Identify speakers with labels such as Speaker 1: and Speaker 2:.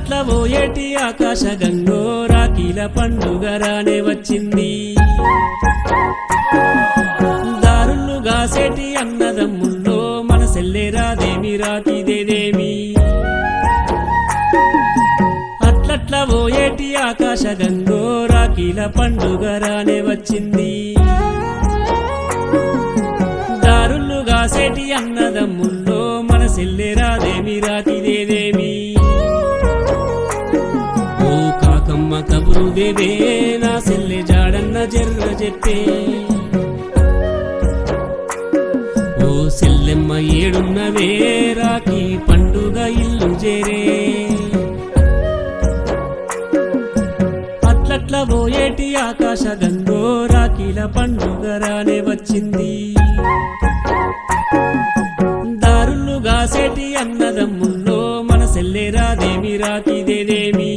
Speaker 1: అట్లట్ల ఓయేటి ఆకాశ గంగో రాఖీల పండుగ రానే వచ్చింది దారులు గాసేటి అన్నదమ్ముల్లో మన సెల్లెరాదేమి రాఖీదేదేమి అట్లట్ల ఓయేటి ఆకాశ గంగో రాఖీల పండుగ రానే వచ్చింది దారులు గాసేటి అన్నదమ్ముల్లో మన సెల్లెరాదేమి రాఖీదేదేమి ఓ కాకమ్మ కబురు దేవే నా సెల్లె జాడన్న జర్ర చెప్పే ఓ సెల్లెమ్మ ఏడున్నవే రాఖీ పండుగ ఇల్లు చేరే అట్లట్ల ఓయేటి ఆకాశ గంగో రాఖీల పండుగ రానే వచ్చింది దారులు గాసేటి అన్నదమ్ముల్లో మన సెల్లెరాదేమి రాఖీదేదేమి